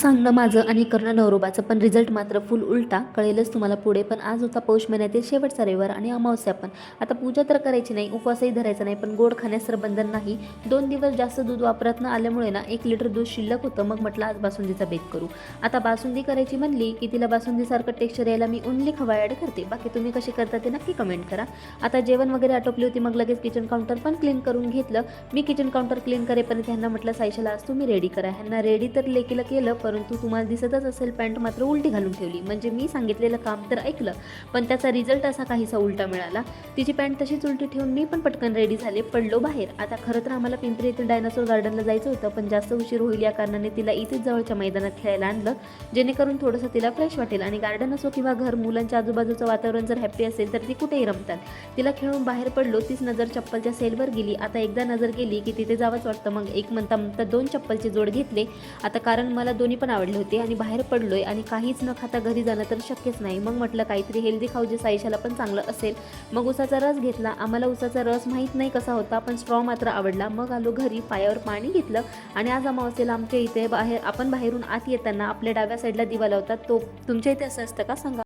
सांगणं माझं आणि करणं नवरोबाचं, पण रिझल्ट मात्र फुल उलटा कळेलच तुम्हाला पुढे. पण आज होता पौष महिन्यातील शेवटचा रविवार आणि अमावस्या पण. आता पूजा तर करायची नाही, उपवासही धरायचा नाही, पण गोड खाण्यास तर बंधन नाही. 2 दिवस जास्त दूध वापरत न आल्यामुळे ना 1 लिटर दूध शिल्लक होतं. मग म्हटलं आज बासुंदीचा बेत करू. आता बासुंदी करायची म्हणली की तिला बासुंदीसारखं टेक्स्चर यायला मी ओनली खवा ॲड करते. बाकी तुम्ही कशी करता ते नक्की कमेंट करा. आता जेवण वगैरे आटोपली होती, मग लगेच किचन काउंटर पण क्लीन करून घेतलं. मी किचन काउंटर क्लीन करेपर्यंत ह्यांना म्हटलं सायशाला आज तुम्ही रेडी करा. ह्यांना रेडी तर लेकीला केलं, परंतु तुम्हाला दिसतच असेल पॅन्ट मात्र उलटी घालून ठेवली. म्हणजे मी सांगितलेलं काम तर ऐकलं, पण त्याचा रिझल्ट असा काहीसा उलटा मिळाला. तिची पॅन्ट तशीच उलटी ठेवून मी पण पटकन रेडी झाले, पडलो बाहेर. आता खरं तर आम्हाला पिंपरी येथील डायनासोर गार्डनला जायचं होतं, पण जास्त उशीर होईल या कारणाने तिला इथेच जवळच्या मैदानात खेळायला आणलं, जेणेकरून थोडंसं तिला फ्रेश वाटेल. आणि गार्डन असो किंवा घर, मुलांच्या आजूबाजूचं वातावरण जर हॅप्पी असेल तर ती कुठेही रमतात. तिला खेळून बाहेर पडलो, तीच नजर चप्पलच्या सेलवर गेली. आता एकदा नजर गेली की तिथे जावंच वाटतं. मग एक म्हणता म्हणता 2 चप्पलचे जोड घेतले. आता कारण मला दोन्ही पण आवडले होते आणि बाहेर पडलोय आणि काहीच न खाता घरी जाणं तर शक्यच नाही. मग म्हटलं काहीतरी हेल्दी खाऊ जे सायशाला पण चांगलं असेल. मग उसाचा रस घेतला. आम्हाला उसाचा रस माहीत नाही कसा होता, पण स्ट्रॉ मात्र आवडला. मग आलो घरी, पायावर पाणी घेतलं. आणि आज अमावस्येला आमच्या इथे आपण बाहेरून आत येताना आपल्या डाव्या साईडला दिवा लावतात. तो तुमच्या इथे असं असतं का सांगा.